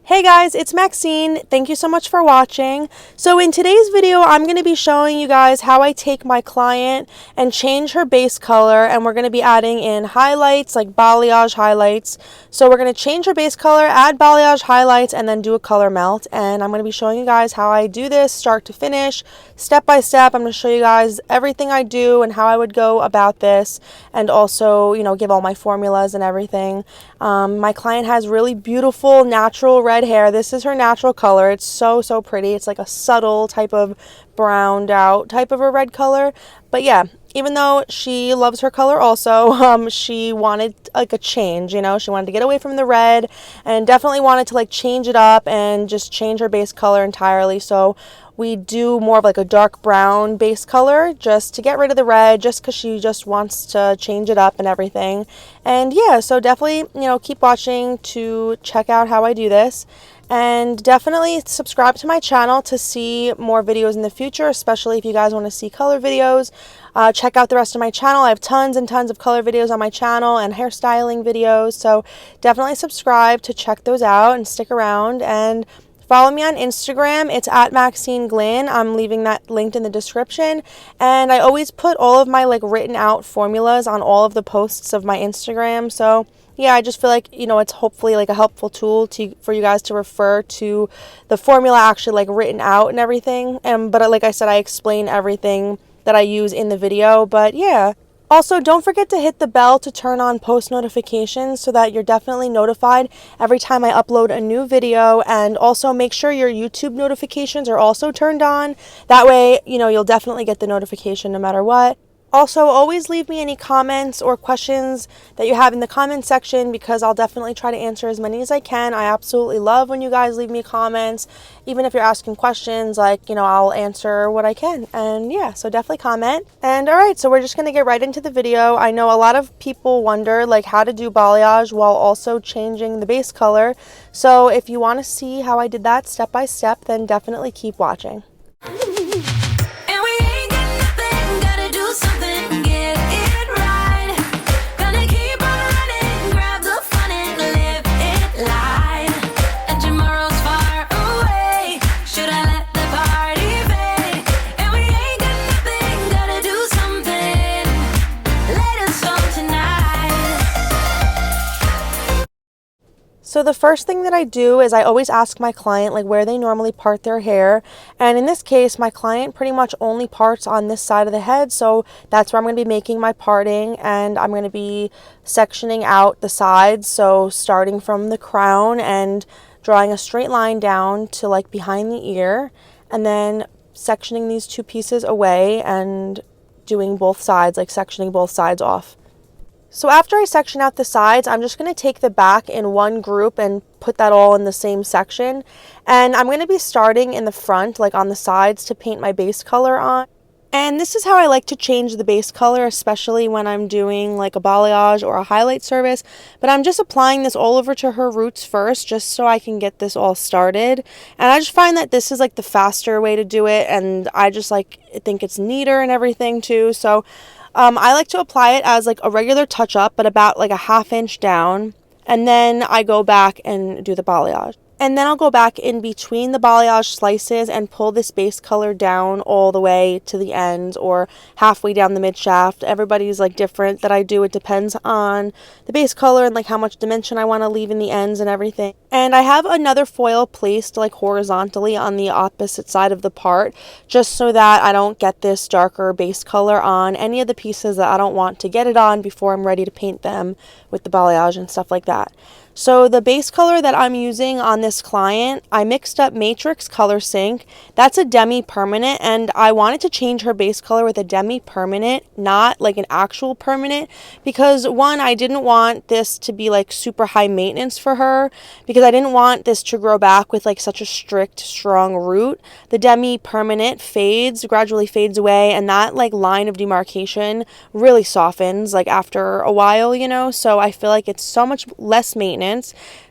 Hey guys, it's Maxine. Thank you so much for watching. So in today's video, I'm going to be showing you guys how I take my client and change her base color, and we're going to be adding in highlights, like balayage highlights. So we're going to change her base color, add balayage highlights, and then do a color melt. And I'm going to be showing you guys how I do this start to finish, step by step. I'm going to show you guys everything I do and how I would go about this, and also, give all my formulas and everything. My client has really beautiful natural red hair. This is her natural color. It's so pretty. It's like a subtle type of browned out type of a red color. But yeah, even though she loves her color also, she wanted like a change, she wanted to get away from the red and definitely wanted to like change it up and just change her base color entirely. So we do more of like a dark brown base color just to get rid of the red, just because she just wants to change it up and everything. And yeah, so definitely, keep watching to check out how I do this. And definitely subscribe to my channel to see more videos in the future, especially if you guys want to see color videos. Check out the rest of my channel. I have tons and tons of color videos on my channel and hairstyling videos. So definitely subscribe to check those out and stick around. And follow me on Instagram. It's at Maxine Glynn. I'm leaving that linked in the description. And I always put all of my written out formulas on all of the posts of my Instagram. So yeah, I just feel like, it's hopefully a helpful tool for you guys to refer to the formula actually written out and everything. But like I said, I explain everything that I use in the video. But yeah. Also, don't forget to hit the bell to turn on post notifications so that you're definitely notified every time I upload a new video. And also make sure your YouTube notifications are also turned on. That way, you'll definitely get the notification no matter what. Also, always leave me any comments or questions that you have in the comment section, because I'll definitely try to answer as many as I can. I absolutely love when you guys leave me comments. Even if you're asking questions, I'll answer what I can. And yeah, so definitely comment. And alright, so we're just going to get right into the video. I know a lot of people wonder how to do balayage while also changing the base color. So if you want to see how I did that step by step, then definitely keep watching. So the first thing that I do is I always ask my client where they normally part their hair. And in this case, my client pretty much only parts on this side of the head. So that's where I'm going to be making my parting, and I'm going to be sectioning out the sides. So starting from the crown and drawing a straight line down to behind the ear, and then sectioning these two pieces away and doing both sides, sectioning both sides off. So after I section out the sides, I'm just going to take the back in one group and put that all in the same section. And I'm going to be starting in the front, on the sides, to paint my base color on. And this is how I like to change the base color, especially when I'm doing a balayage or a highlight service. But I'm just applying this all over to her roots first, just so I can get this all started. And I just find that this is the faster way to do it, and I just think it's neater and everything too. So I like to apply it as a regular touch-up, but about a ½ inch down, and then I go back and do the balayage. And then I'll go back in between the balayage slices and pull this base color down all the way to the end, or halfway down the mid shaft. Everybody's different that I do. It depends on the base color and how much dimension I want to leave in the ends and everything. And I have another foil placed horizontally on the opposite side of the part, just so that I don't get this darker base color on any of the pieces that I don't want to get it on before I'm ready to paint them with the balayage and stuff like that. So the base color that I'm using on this client, I mixed up Matrix Color Sync. That's a demi-permanent, and I wanted to change her base color with a demi-permanent, not an actual permanent, because one, I didn't want this to be super high maintenance for her, because I didn't want this to grow back with such a strict, strong root. The demi-permanent gradually fades away, and that line of demarcation really softens after a while, so I feel it's so much less maintenance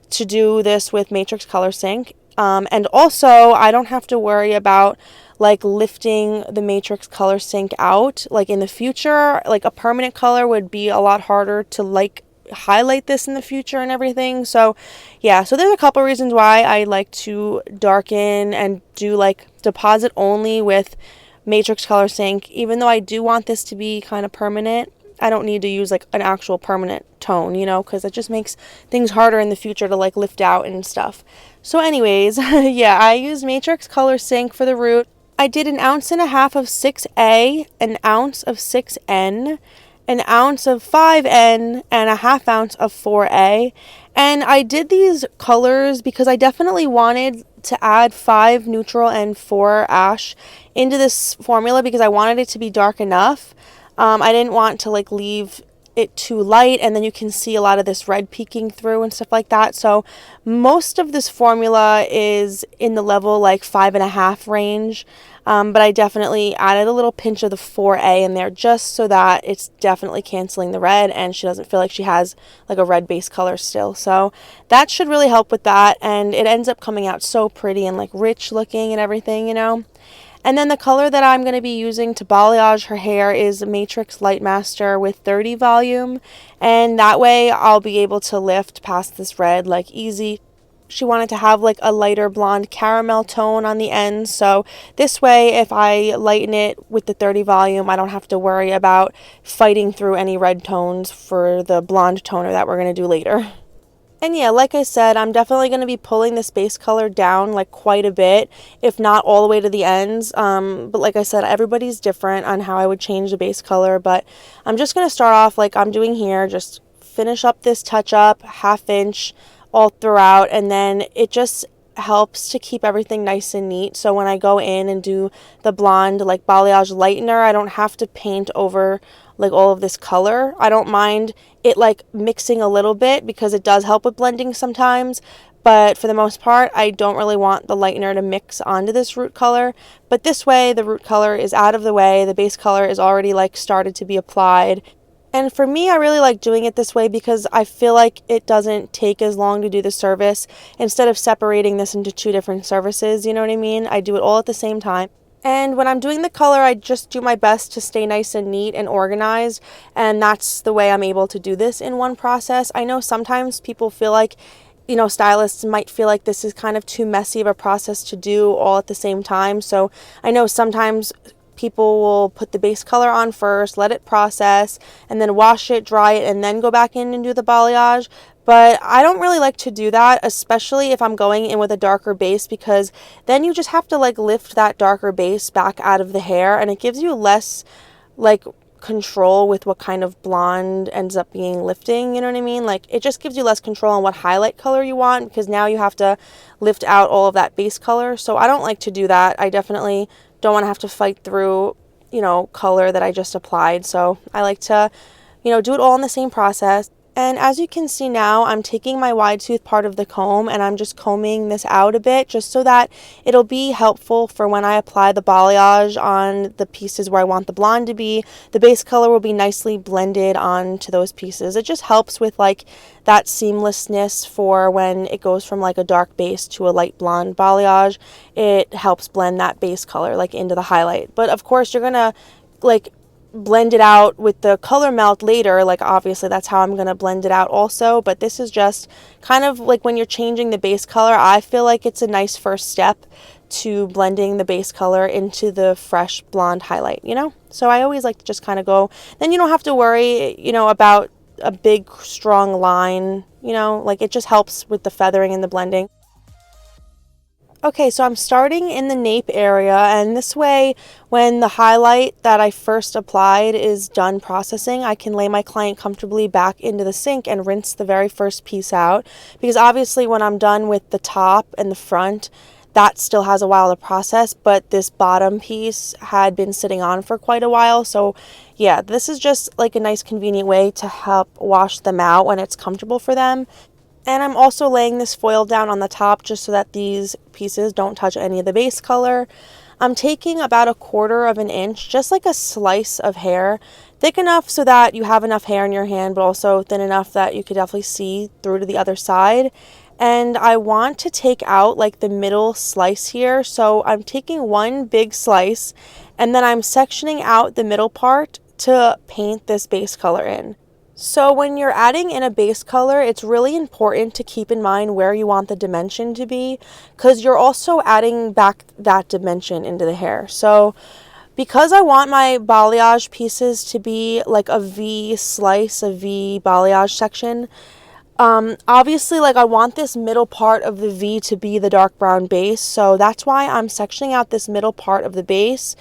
to do this with Matrix Color Sync. And also, I don't have to worry about lifting the Matrix Color Sync out. In the future, a permanent color would be a lot harder to highlight this in the future and everything. So yeah, so there's a couple reasons why I like to darken and do like deposit only with Matrix Color Sync. Even though I do want this to be kind of permanent, I don't need to use like an actual permanent tone, you know, because it just makes things harder in the future to like lift out and stuff. So anyways, yeah, I used Matrix Color Sync for the root. I did 1.5 ounces of 6A, 1 ounce of 6N, 1 ounce of 5N, and 1/2 ounce of 4A. And I did these colors because I definitely wanted to add 5 neutral and 4 ash into this formula because I wanted it to be dark enough. I didn't want to like leave it too light and then you can see a lot of this red peeking through and stuff like that. So most of this formula is in the level like 5.5 range. But I definitely added a little pinch of the 4A in there just so that it's definitely canceling the red and she doesn't feel like she has like a red base color still. So that should really help with that, and it ends up coming out so pretty and like rich looking and everything, you know. And then the color that I'm going to be using to balayage her hair is Matrix Light Master with 30 volume. And that way I'll be able to lift past this red like easy. She wanted to have like a lighter blonde caramel tone on the end. So this way, if I lighten it with the 30 volume, I don't have to worry about fighting through any red tones for the blonde toner that we're going to do later. And yeah, like I said, I'm definitely going to be pulling this base color down like quite a bit, if not all the way to the ends. But like I said, everybody's different on how I would change the base color. But I'm just going to start off like I'm doing here, just finish up this touch up, 1/2 inch all throughout. And then it just helps to keep everything nice and neat. So when I go in and do the blonde like balayage lightener, I don't have to paint over like all of this color. I don't mind it like mixing a little bit because it does help with blending sometimes, but for the most part I don't really want the lightener to mix onto this root color. But this way the root color is out of the way, the base color is already like started to be applied. And for me, I really like doing it this way because I feel like it doesn't take as long to do the service instead of separating this into 2 different services, you know what I mean? I do it all at the same time. And when I'm doing the color, I just do my best to stay nice and neat and organized, and that's the way I'm able to do this in one process. I know sometimes people feel like, you know, stylists might feel like this is kind of too messy of a process to do all at the same time. So I know sometimes people will put the base color on first, let it process, and then wash it, dry it, and then go back in and do the balayage. But I don't really like to do that, especially if I'm going in with a darker base, because then you just have to like lift that darker base back out of the hair, and it gives you less like control with what kind of blonde ends up being lifting, you know what I mean? Like it just gives you less control on what highlight color you want, because now you have to lift out all of that base color. So I don't like to do that. I definitely don't want to have to fight through, you know, color that I just applied. So I like to, you know, do it all in the same process. And as you can see now, I'm taking my wide tooth part of the comb and I'm just combing this out a bit just so that it'll be helpful for when I apply the balayage on the pieces where I want the blonde to be. The base color will be nicely blended onto those pieces. It just helps with like that seamlessness for when it goes from like a dark base to a light blonde balayage. It helps blend that base color like into the highlight. But of course you're gonna like blend it out with the color melt later. Like obviously that's how I'm going to blend it out also, but this is just kind of like when you're changing the base color, I feel like it's a nice first step to blending the base color into the fresh blonde highlight, you know? So I always like to just kind of go, then you don't have to worry, you know, about a big strong line, you know, like it just helps with the feathering and the blending. Okay, so I'm starting in the nape area, and this way, when the highlight that I first applied is done processing, I can lay my client comfortably back into the sink and rinse the very first piece out, because obviously when I'm done with the top and the front, that still has a while to process, but this bottom piece had been sitting on for quite a while. So yeah, this is just like a nice convenient way to help wash them out when it's comfortable for them. And I'm also laying this foil down on the top just so that these pieces don't touch any of the base color. I'm taking about 1/4 inch, just like a slice of hair, thick enough so that you have enough hair in your hand, but also thin enough that you could definitely see through to the other side. And I want to take out like the middle slice here. So I'm taking one big slice and then I'm sectioning out the middle part to paint this base color in. So when you're adding in a base color, it's really important to keep in mind where you want the dimension to be, because you're also adding back that dimension into the hair. So because I want my balayage pieces to be like a V slice, a V balayage section, obviously, like, I want this middle part of the V to be the dark brown base, so that's why I'm sectioning out this middle part of the base,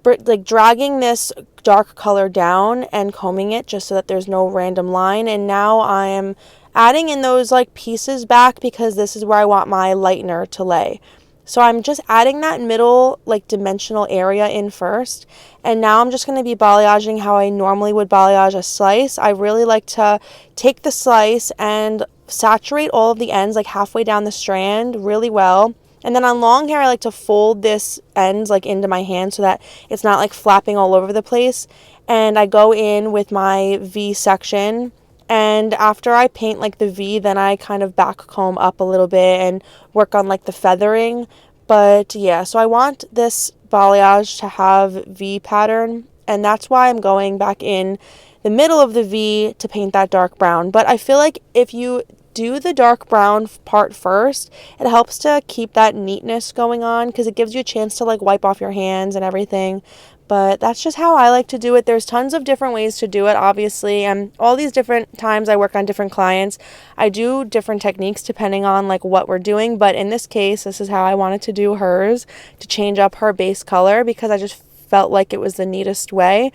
like dragging this dark color down and combing it just so that there's no random line. And now I am adding in those like pieces back because this is where I want my lightener to lay. So I'm just adding that middle like dimensional area in first, and now I'm just going to be balayaging how I normally would balayage a slice. I really like to take the slice and saturate all of the ends like halfway down the strand really well. And then on long hair, I like to fold this ends like into my hand so that it's not like flapping all over the place. And I go in with my V section. And after I paint like the V, then I kind of back comb up a little bit and work on like the feathering. But yeah, so I want this balayage to have V pattern. And that's why I'm going back in the middle of the V to paint that dark brown. But I feel like if you do the dark brown part first, it helps to keep that neatness going on because it gives you a chance to like wipe off your hands and everything. But that's just how I like to do it. There's tons of different ways to do it, obviously, and all these different times I work on different clients, I do different techniques depending on like what we're doing. But in this case, this is how I wanted to do hers, to change up her base color, because I just felt like it was the neatest way.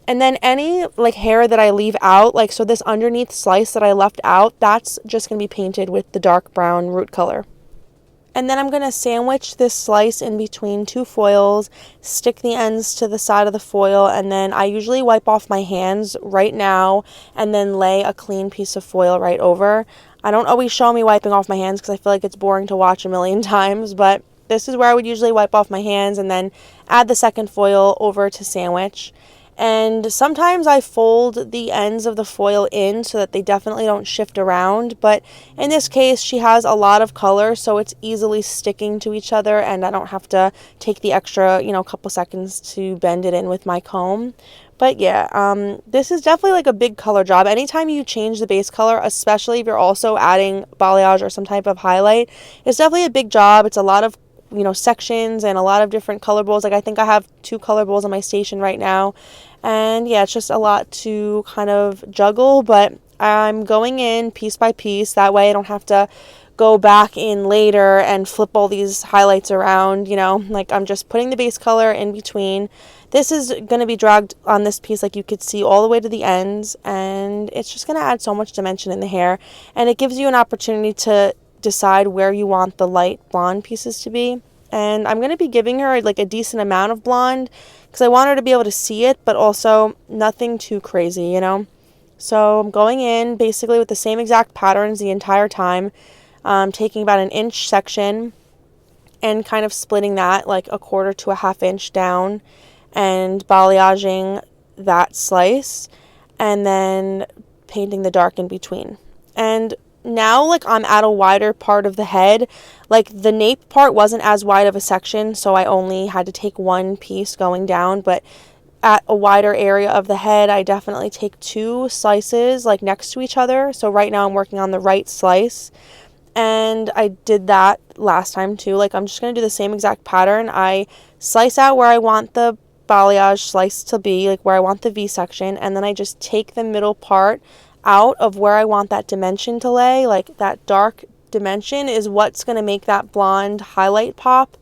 And then any like hair that I leave out, like so this underneath slice that I left out, that's just going to be painted with the dark brown root color. And then I'm going to sandwich this slice in between two foils, stick the ends to the side of the foil, and then I usually wipe off my hands right now and then lay a clean piece of foil right over. I don't always show me wiping off my hands because I feel like it's boring to watch a million times, but this is where I would usually wipe off my hands and then add the second foil over to sandwich. And sometimes I fold the ends of the foil in so that they definitely don't shift around. But in this case, she has a lot of color, so it's easily sticking to each other, and I don't have to take the extra, couple seconds to bend it in with my comb. But yeah, this is definitely like a big color job. Anytime you change the base color, especially if you're also adding balayage or some type of highlight, it's definitely a big job. It's a lot of sections and a lot of different color bowls. Like I think I have 2 color bowls on my station right now. And yeah, it's just a lot to kind of juggle, but I'm going in piece by piece. That way I don't have to go back in later and flip all these highlights around, like I'm just putting the base color in between. This is going to be dragged on this piece, like you could see, all the way to the ends, and it's just going to add so much dimension in the hair, and it gives you an opportunity to decide where you want the light blonde pieces to be. And I'm going to be giving her like a decent amount of blonde because I want her to be able to see it, but also nothing too crazy, So I'm going in basically with the same exact patterns the entire time, taking about an inch section and kind of splitting that like a 1/4 to a 1/2 inch down and balayaging that slice and then painting the dark in between. And now like I'm at a wider part of the head. Like the nape part wasn't as wide of a section, so I only had to take one piece going down, but at a wider area of the head I definitely take 2 slices like next to each other. So right now I'm working on the right slice, and I did that last time too. Like I'm just going to do the same exact pattern. I slice out where I want the balayage slice to be, like where I want the V section, and then I just take the middle part out of where I want that dimension to lay. Like that dark dimension is what's going to make that blonde highlight pop.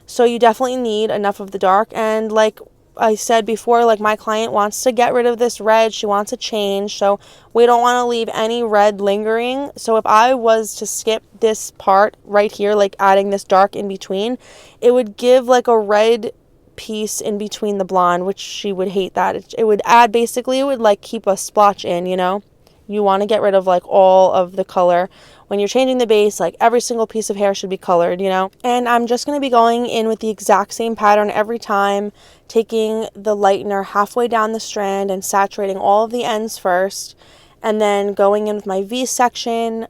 So you definitely need enough of the dark. And like I said before, like my client wants to get rid of this red. She wants a change. So we don't want to leave any red lingering. So if I was to skip this part right here, like adding this dark in between, it would give like a red piece in between the blonde, which she would hate that. It would add, basically, it would like keep a splotch in, You want to get rid of like all of the color. When you're changing the base, like every single piece of hair should be colored, And I'm just going to be going in with the exact same pattern every time, taking the lightener halfway down the strand and saturating all of the ends first, and then going in with my V section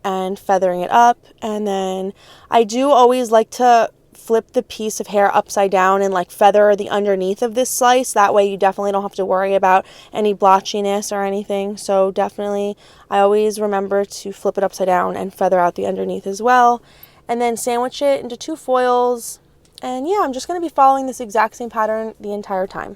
and feathering it up. And then I do always like to flip the piece of hair upside down and like feather the underneath of this slice. That way you definitely don't have to worry about any blotchiness or anything. So definitely I always remember to flip it upside down and feather out the underneath as well. And then sandwich it into 2 foils. And yeah, I'm just going to be following this exact same pattern the entire time.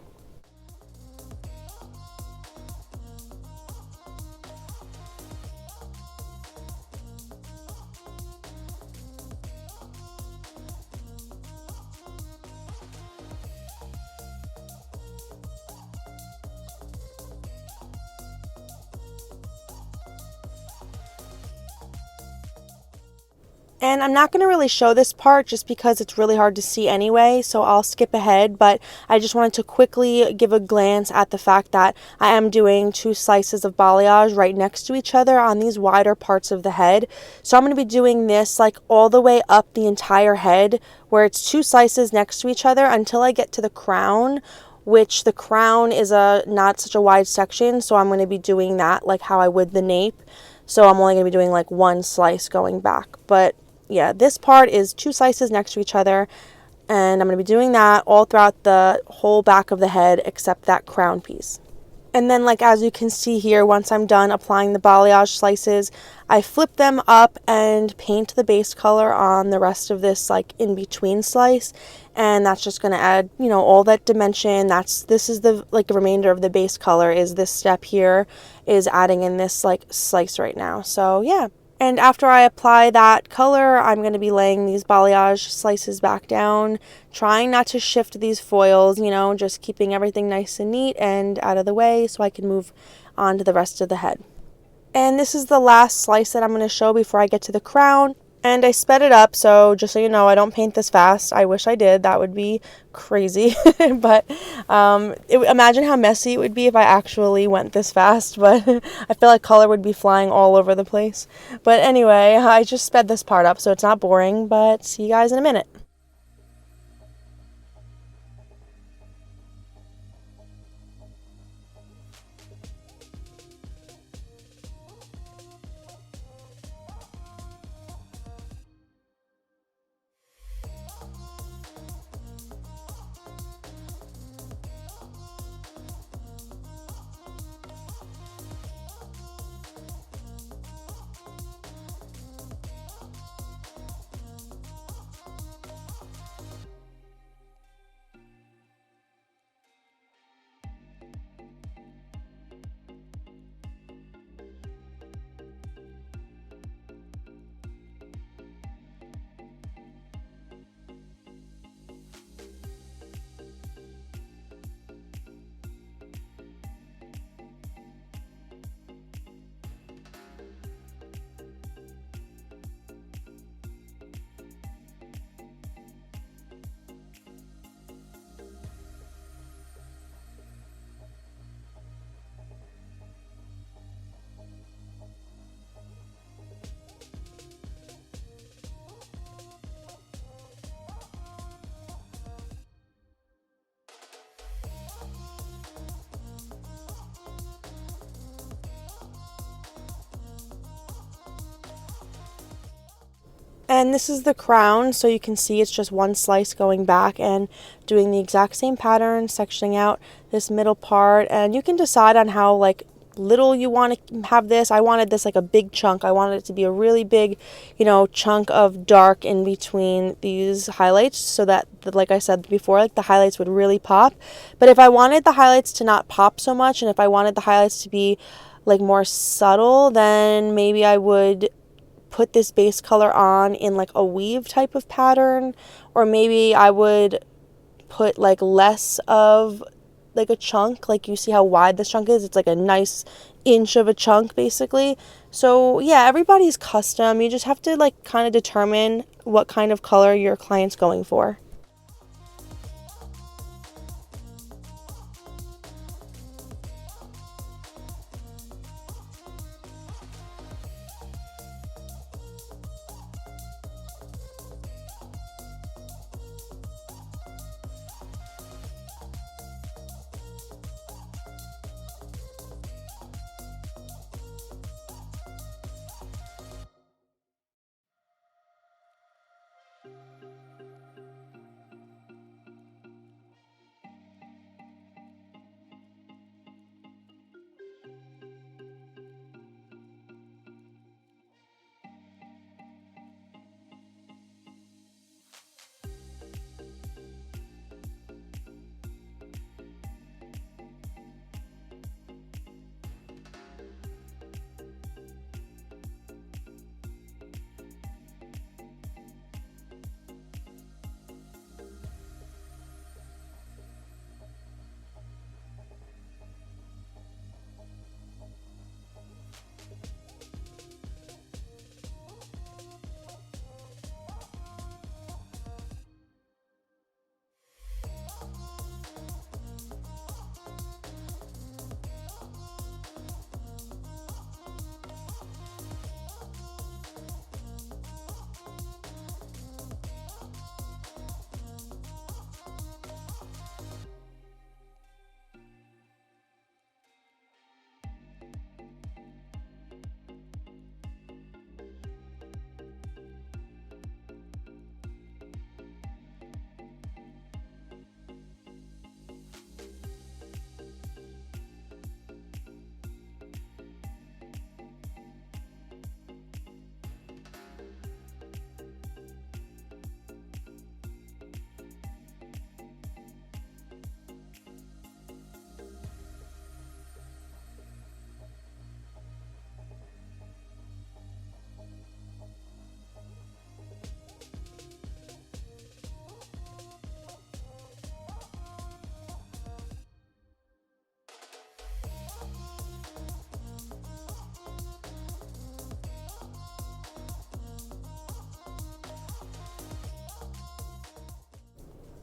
And I'm not going to really show this part just because it's really hard to see anyway, so I'll skip ahead, but I just wanted to quickly give a glance at the fact that I am doing 2 slices of balayage right next to each other on these wider parts of the head. So I'm going to be doing this like all the way up the entire head, where it's 2 slices next to each other until I get to the crown, which the crown is not such a wide section, so I'm going to be doing that like how I would the nape. So I'm only going to be doing like 1 slice going back, but yeah, this part is 2 slices next to each other, and I'm going to be doing that all throughout the whole back of the head except that crown piece. And then, like as you can see here, once I'm done applying the balayage slices, I flip them up and paint the base color on the rest of this like in between slice, and that's just going to add, you know, all that dimension. This is the like remainder of the base color, is this step here is adding in this like slice right now. So yeah. And after I apply that color, I'm going to be laying these balayage slices back down, trying not to shift these foils, you know, just keeping everything nice and neat and out of the way so I can move on to the rest of the head. And this is the last slice that I'm going to show before I get to the crown. And I sped it up, so just so you know, I don't paint this fast. I wish I did. That would be crazy. But imagine how messy it would be if I actually went this fast. But I feel like color would be flying all over the place. But anyway, I just sped this part up, so it's not boring. But see you guys in a minute. And this is the crown, so you can see it's just 1 slice going back and doing the exact same pattern, sectioning out this middle part. And you can decide on how like little you want to have this. I wanted this like a big chunk. I wanted it to be a really big, you know, chunk of dark in between these highlights, so that, like I said before, like the highlights would really pop. But if I wanted the highlights to not pop so much, and if I wanted the highlights to be like more subtle, then maybe I would put this base color on in like a weave type of pattern, or maybe I would put like less of like a chunk. Like you see how wide this chunk is, it's like a nice inch of a chunk basically. So yeah, everybody's custom. You just have to like kind of determine what kind of color your client's going for.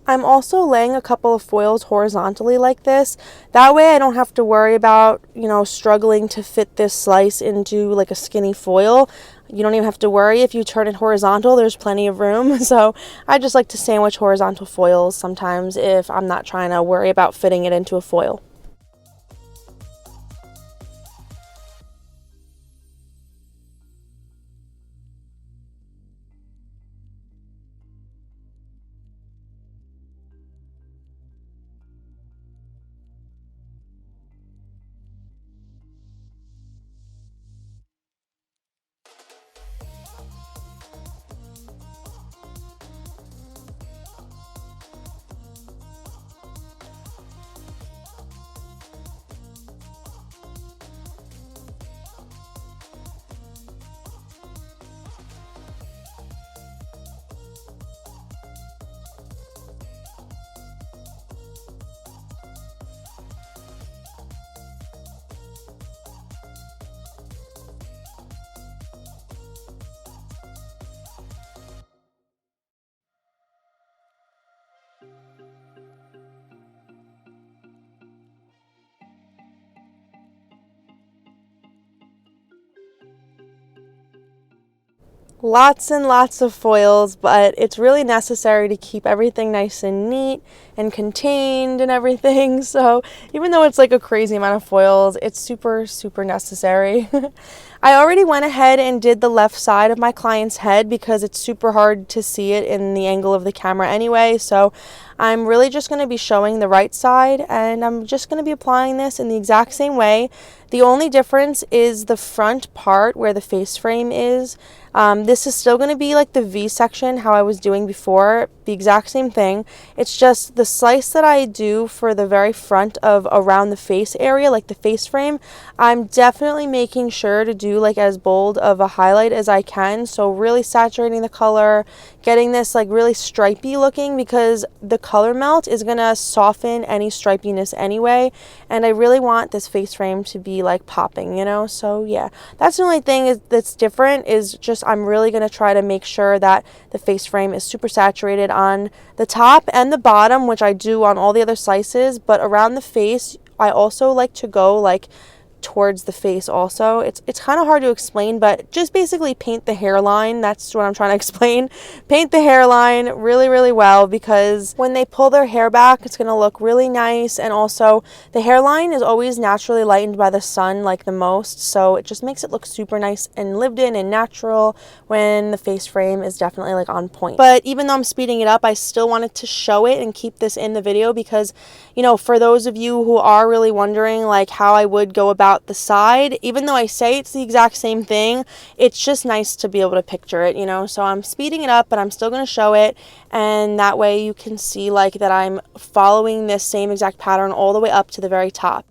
I'm also laying a couple of foils horizontally like this. That way I don't have to worry about, struggling to fit this slice into like a skinny foil. You don't even have to worry if you turn it horizontal, there's plenty of room. So I just like to sandwich horizontal foils sometimes if I'm not trying to worry about fitting it into a foil. Lots and lots of foils, but it's really necessary to keep everything nice and neat and contained and everything. So even though it's like a crazy amount of foils, it's super, super necessary. I already went ahead and did the left side of my client's head because it's super hard to see it in the angle of the camera anyway. So I'm really just going to be showing the right side, and I'm just going to be applying this in the exact same way. The only difference is the front part where the face frame is. This is still going to be like the V section, how I was doing before, the exact same thing. It's just the slice that I do for the very front of around the face area, like the face frame, I'm definitely making sure to do like as bold of a highlight as I can. So really saturating the color, getting this like really stripy looking, because the color melt is going to soften any stripiness anyway. And I really want this face frame to be like popping, So yeah, that's the only thing that's different, is just I'm really going to try to make sure that the face frame is super saturated on the top and the bottom, which I do on all the other slices, but around the face, I also like to go like towards the face also. It's kind of hard to explain, but just basically paint the hairline. That's what I'm trying to explain. Paint the hairline really, really well, because when they pull their hair back, it's going to look really nice. And also the hairline is always naturally lightened by the sun like the most, so it just makes it look super nice and lived in and natural when the face frame is definitely like on point. But even though I'm speeding it up, I still wanted to show it and keep this in the video because, for those of you who are really wondering like how I would go about the side, even though I say it's the exact same thing, it's just nice to be able to picture it, so I'm speeding it up, but I'm still going to show it, and that way you can see like that I'm following this same exact pattern all the way up to the very top.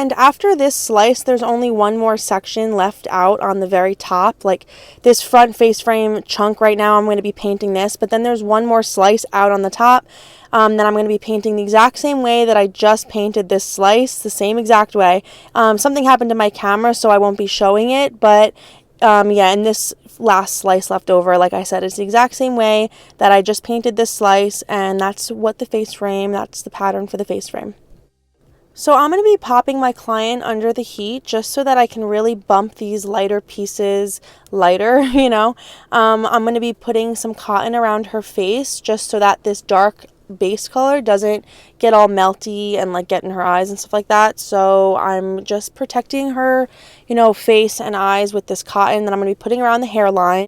And after this slice, there's only one more section left out on the very top. Like this front face frame chunk right now, I'm going to be painting this, but then there's one more slice out on the top that I'm going to be painting the exact same way that I just painted this slice, the same exact way. Something happened to my camera, so I won't be showing it, but yeah, and this last slice left over, like I said, it's the exact same way that I just painted this slice, and that's what the face frame, that's the pattern for the face frame. So I'm going to be popping my client under the heat just so that I can really bump these lighter pieces lighter, you know. I'm going to be putting some cotton around her face just so that this dark base color doesn't get all melty and like get in her eyes and stuff like that. So I'm just protecting her, you know, face and eyes with this cotton that I'm going to be putting around the hairline.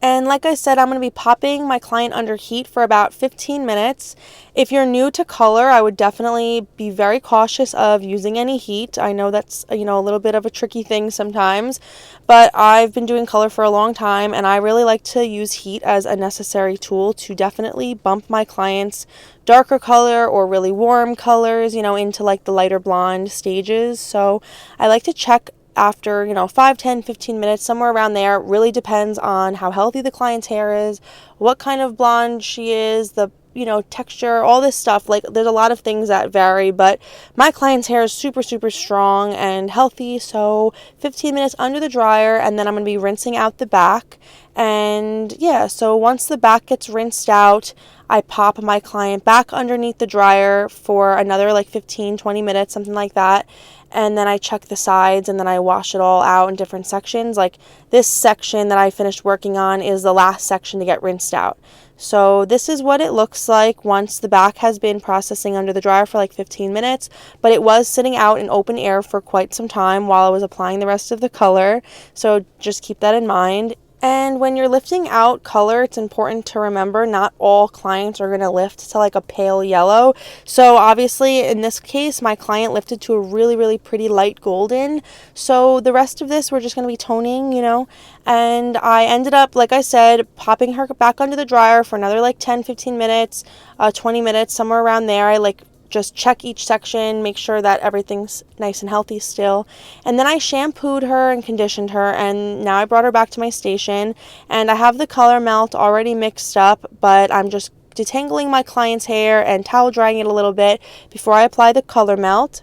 And like I said, I'm going to be popping my client under heat for about 15 minutes. If you're new to color, I would definitely be very cautious of using any heat. I know that's, you know, a little bit of a tricky thing sometimes, but I've been doing color for a long time, and I really like to use heat as a necessary tool to definitely bump my clients' darker color or really warm colors, you know, into like the lighter blonde stages. So I like to check after, you know, 5, 10, 15 minutes, somewhere around there. It really depends on how healthy the client's hair is, what kind of blonde she is, the, you know, texture, all this stuff. Like, there's a lot of things that vary, but my client's hair is super, super strong and healthy. So 15 minutes under the dryer, and then I'm going to be rinsing out the back. And yeah, so once the back gets rinsed out, I pop my client back underneath the dryer for another like 15, 20 minutes, something like that. And then I check the sides, and then I wash it all out in different sections. Like this section that I finished working on is the last section to get rinsed out. So this is what it looks like once the back has been processing under the dryer for like 15 minutes, but it was sitting out in open air for quite some time while I was applying the rest of the color. So just keep that in mind. And when you're lifting out color, it's important to remember not all clients are going to lift to like a pale yellow. So obviously in this case, my client lifted to a really, really pretty light golden. So the rest of this, we're just going to be toning, you know. And I ended up, like I said, popping her back under the dryer for another like 10, 15 minutes, 20 minutes, somewhere around there. I like just check each section, make sure that everything's nice and healthy still. And then I shampooed her and conditioned her, and now I brought her back to my station, and I have the color melt already mixed up, but I'm just detangling my client's hair and towel drying it a little bit before I apply the color melt.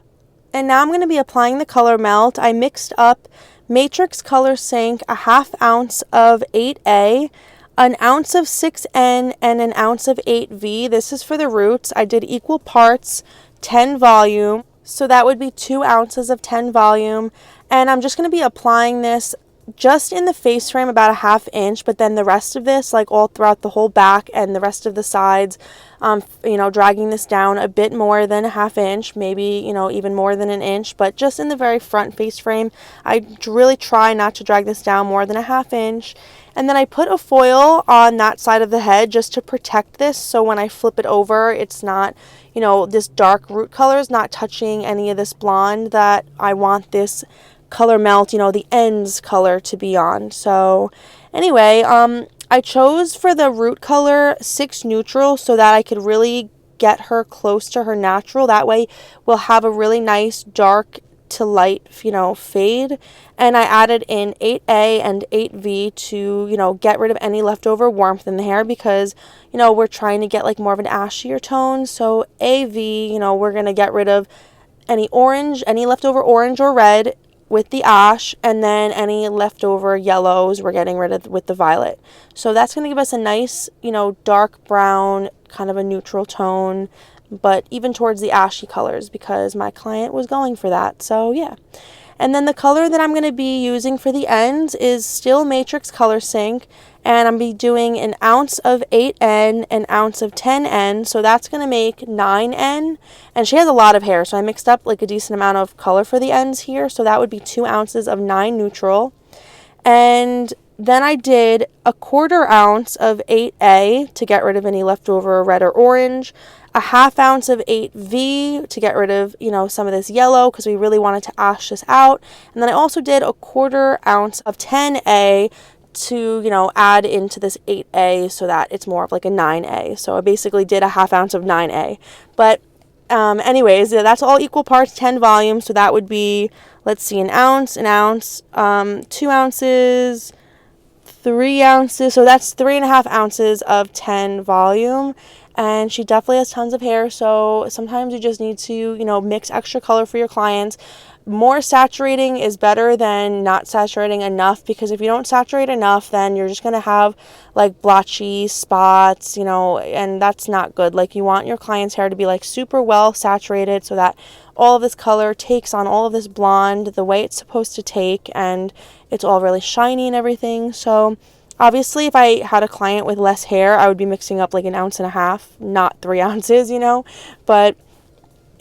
And now I'm going to be applying the color melt. I mixed up Matrix Color Sync, a ½ ounce of 8A, an ounce of 6N, and an ounce of 8V. This is for the roots. I did equal parts, 10 volume. So that would be 2 ounces of 10 volume. And I'm just going to be applying this just in the face frame about a ½ inch, but then the rest of this, like all throughout the whole back and the rest of the sides, you know, dragging this down a bit more than a ½ inch, maybe, you know, even more than an inch, but just in the very front face frame, I really try not to drag this down more than a ½ inch. And then I put a foil on that side of the head just to protect this, so when I flip it over, it's not, you know, this dark root color is not touching any of this blonde that I want this color melt, you know, the ends color to be on. So anyway, I chose for the root color 6 neutral so that I could really get her close to her natural. That way we'll have a really nice dark to light, you know, fade. And I added in 8A and 8V to, you know, get rid of any leftover warmth in the hair, because, you know, we're trying to get like more of an ashier tone. So AV, you know, we're going to get rid of any orange, any leftover orange or red with the ash, and then any leftover yellows we're getting rid of with the violet. So that's going to give us a nice, you know, dark brown, kind of a neutral tone, but even towards the ashy colors, because my client was going for that. So yeah. And then the color that I'm going to be using for the ends is still Matrix Color Sync, and I'm going to be doing an ounce of 8N, an ounce of 10N, so that's going to make 9N, and she has a lot of hair, so I mixed up like a decent amount of color for the ends here, so that would be 2 ounces of 9 neutral. And then I did a 1/4 ounce of 8A to get rid of any leftover red or orange, a ½ ounce of 8V to get rid of, you know, some of this yellow because we really wanted to ash this out. And then I also did a 1/4 ounce of 10A to, you know, add into this 8A so that it's more of like a 9A. So I basically did a ½ ounce of 9A. But Anyways, that's all equal parts, 10 volumes. So that would be, let's see, an ounce, 2 ounces, 3 ounces. So that's 3.5 ounces of 10 volume. And she definitely has tons of hair. So sometimes you just need to, mix extra color for your clients. More saturating is better than not saturating enough, because if you don't saturate enough, then you're just going to have like blotchy spots, and that's not good. Like, you want your client's hair to be like super well saturated so that all of this color takes on all of this blonde the way it's supposed to take, and it's all really shiny and everything. So obviously, if I had a client with less hair, I would be mixing up like 1.5 ounces, not 3 ounces, but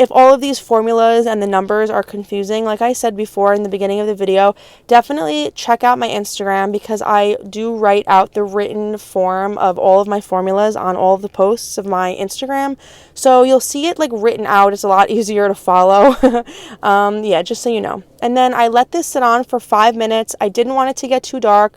if all of these formulas and the numbers are confusing, like I said before in the beginning of the video, definitely check out my Instagram, because I do write out the written form of all of my formulas on all of the posts of my Instagram. So you'll see it like written out. It's a lot easier to follow. Yeah, just so you know. And then I let this sit on for 5 minutes. I didn't want it to get too dark.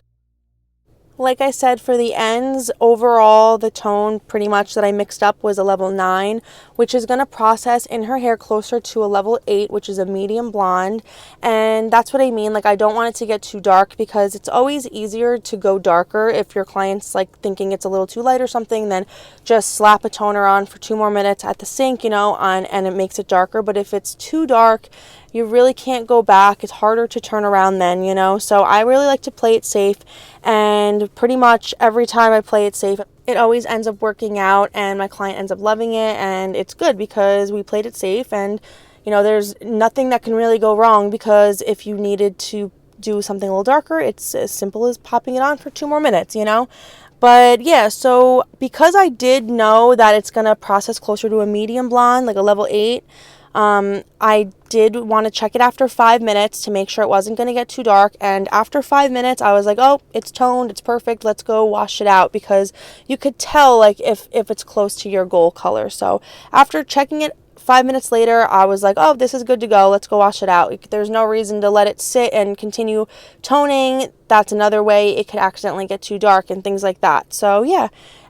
Like I said, for the ends, overall, the tone pretty much that I mixed up was a level 9, which is going to process in her hair closer to a level 8, which is a medium blonde. And that's what I mean. Like, I don't want it to get too dark, because it's always easier to go darker if your client's like thinking it's a little too light or something, then just slap a toner on for 2 more minutes at the sink, and it makes it darker. But if it's too dark, you really can't go back. It's harder to turn around then, So I really like to play it safe, and pretty much every time I play it safe, it always ends up working out, and my client ends up loving it, and it's good because we played it safe, and there's nothing that can really go wrong, because if you needed to do something a little darker, it's as simple as popping it on for 2 more minutes, But yeah, so because I did know that it's going to process closer to a medium blonde, like a level 8, I did want to check it after 5 minutes to make sure it wasn't going to get too dark. And after 5 minutes, I was like, oh, it's toned, it's perfect, let's go wash it out, because you could tell like if it's close to your goal color. So after checking it 5 minutes later, I was like, oh, this is good to go, let's go wash it out. There's no reason to let it sit and continue toning. That's another way it could accidentally get too dark and things like that. So yeah,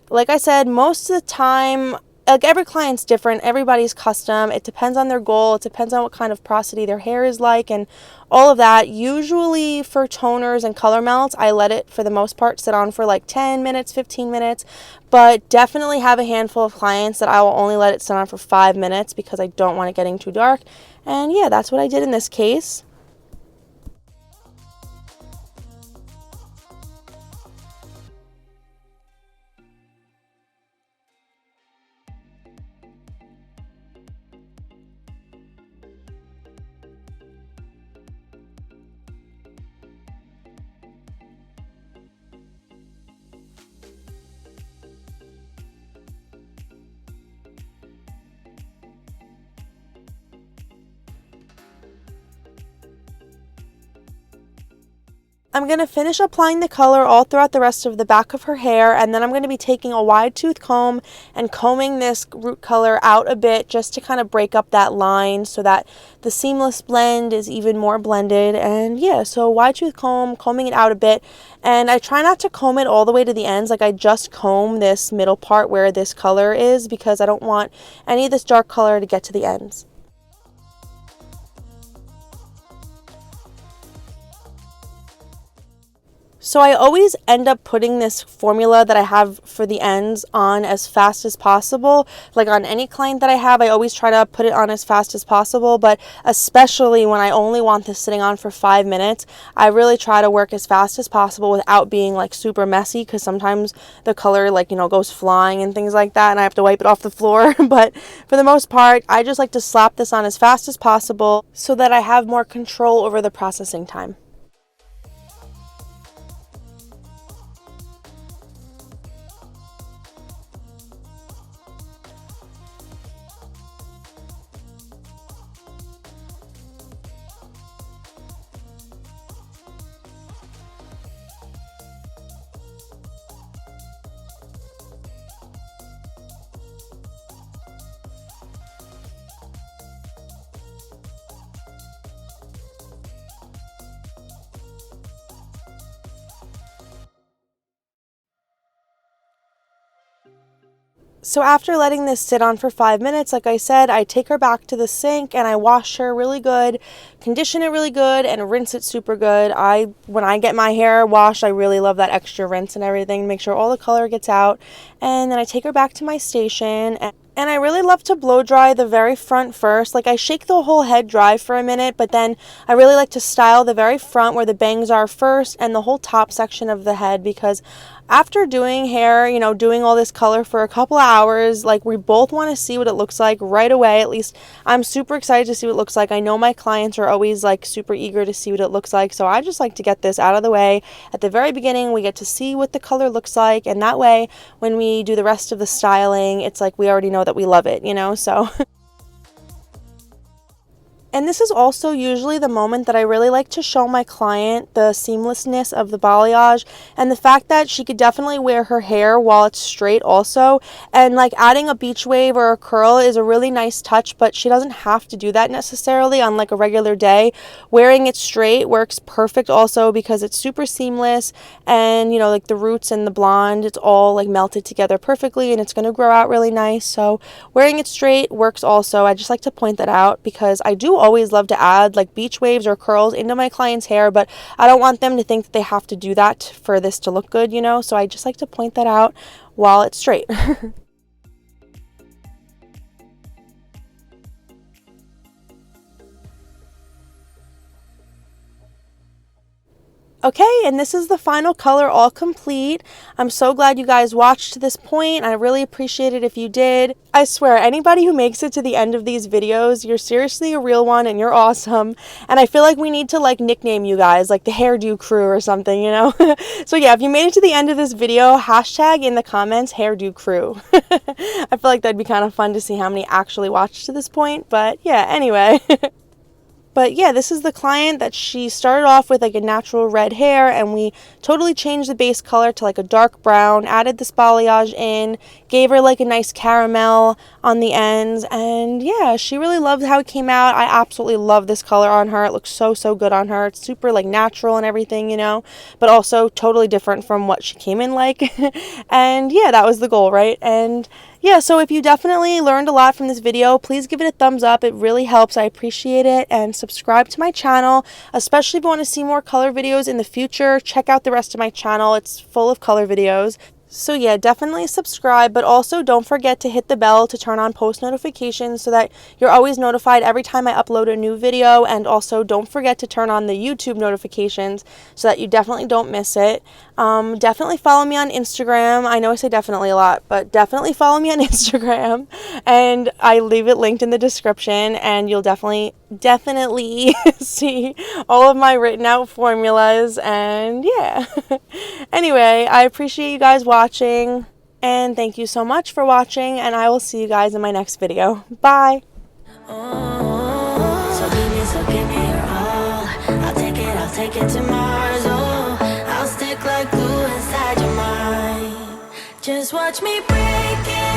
like I said, most of the time, like, every client's different, everybody's custom. It depends on their goal, it depends on what kind of porosity their hair is like, and all of that. Usually for toners and color melts, I let it for the most part sit on for like 10 minutes, 15 minutes, but definitely have a handful of clients that I will only let it sit on for 5 minutes, because I don't want it getting too dark. And yeah, that's what I did in this case. I'm going to finish applying the color all throughout the rest of the back of her hair, and then I'm going to be taking a wide tooth comb and combing this root color out a bit, just to kind of break up that line so that the seamless blend is even more blended. And yeah, so wide tooth comb, combing it out a bit, and I try not to comb it all the way to the ends. Like, I just comb this middle part where this color is, because I don't want any of this dark color to get to the ends. So I always end up putting this formula that I have for the ends on as fast as possible. Like, on any client that I have, I always try to put it on as fast as possible, but especially when I only want this sitting on for 5 minutes, I really try to work as fast as possible without being like super messy, because sometimes the color goes flying and things like that, and I have to wipe it off the floor. But for the most part, I just like to slap this on as fast as possible so that I have more control over the processing time. So after letting this sit on for 5 minutes, like I said, I take her back to the sink and I wash her really good, condition it really good, and rinse it super good. When I get my hair washed, I really love that extra rinse and everything, make sure all the color gets out. And then I take her back to my station, and I really love to blow dry the very front first. Like, I shake the whole head dry for a minute, but then I really like to style the very front where the bangs are first and the whole top section of the head, because after doing hair, you know, doing all this color for a couple of hours, like, we both want to see what it looks like right away. At least I'm super excited to see what it looks like. I know my clients are always like super eager to see what it looks like, so I just like to get this out of the way at the very beginning. We get to see what the color looks like, and that way when we do the rest of the styling, it's like we already know that we love it, you know. So and this is also usually the moment that I really like to show my client the seamlessness of the balayage and the fact that she could definitely wear her hair while it's straight also. And like, adding a beach wave or a curl is a really nice touch, but she doesn't have to do that necessarily on like a regular day. Wearing it straight works perfect also because it's super seamless, and you know, like the roots and the blonde, it's all like melted together perfectly and it's going to grow out really nice. So wearing it straight works also. I just like to point that out because I do always love to add like beach waves or curls into my client's hair, but I don't want them to think that they have to do that for this to look good, you know, so I just like to point that out while it's straight. Okay, and this is the final color all complete. I'm so glad you guys watched to this point. I really appreciate it if you did. I swear, anybody who makes it to the end of these videos, you're seriously a real one and you're awesome. And I feel like we need to like nickname you guys, like the hairdo crew or something, you know? So yeah, if you made it to the end of this video, hashtag in the comments hairdo crew. I feel like that'd be kind of fun to see how many actually watched to this point, but yeah, anyway. But yeah, this is the client that she started off with like a natural red hair, and we totally changed the base color to like a dark brown, added this balayage in, gave her like a nice caramel on the ends, and yeah, she really loved how it came out. I absolutely love this color on her. It looks so, so good on her. It's super like natural and everything, you know, but also totally different from what she came in like. And yeah, that was the goal, right? And yeah, so if you definitely learned a lot from this video, please give it a thumbs up. It really helps. I appreciate it. And subscribe to my channel, especially if you want to see more color videos in the future. Check out the rest of my channel. It's full of color videos. So yeah, definitely subscribe, but also don't forget to hit the bell to turn on post notifications so that you're always notified every time I upload a new video. And also don't forget to turn on the YouTube notifications so that you definitely don't miss it. Definitely follow me on Instagram. I know I say definitely a lot, but definitely follow me on Instagram, and I leave it linked in the description, and you'll definitely see all of my written out formulas. And yeah. Anyway, I appreciate you guys watching, and thank you so much for watching, and I will see you guys in my next video. Bye. So give me your all. I'll take it to Mars. Oh, I'll stick like glue inside your mind. Just watch me break it.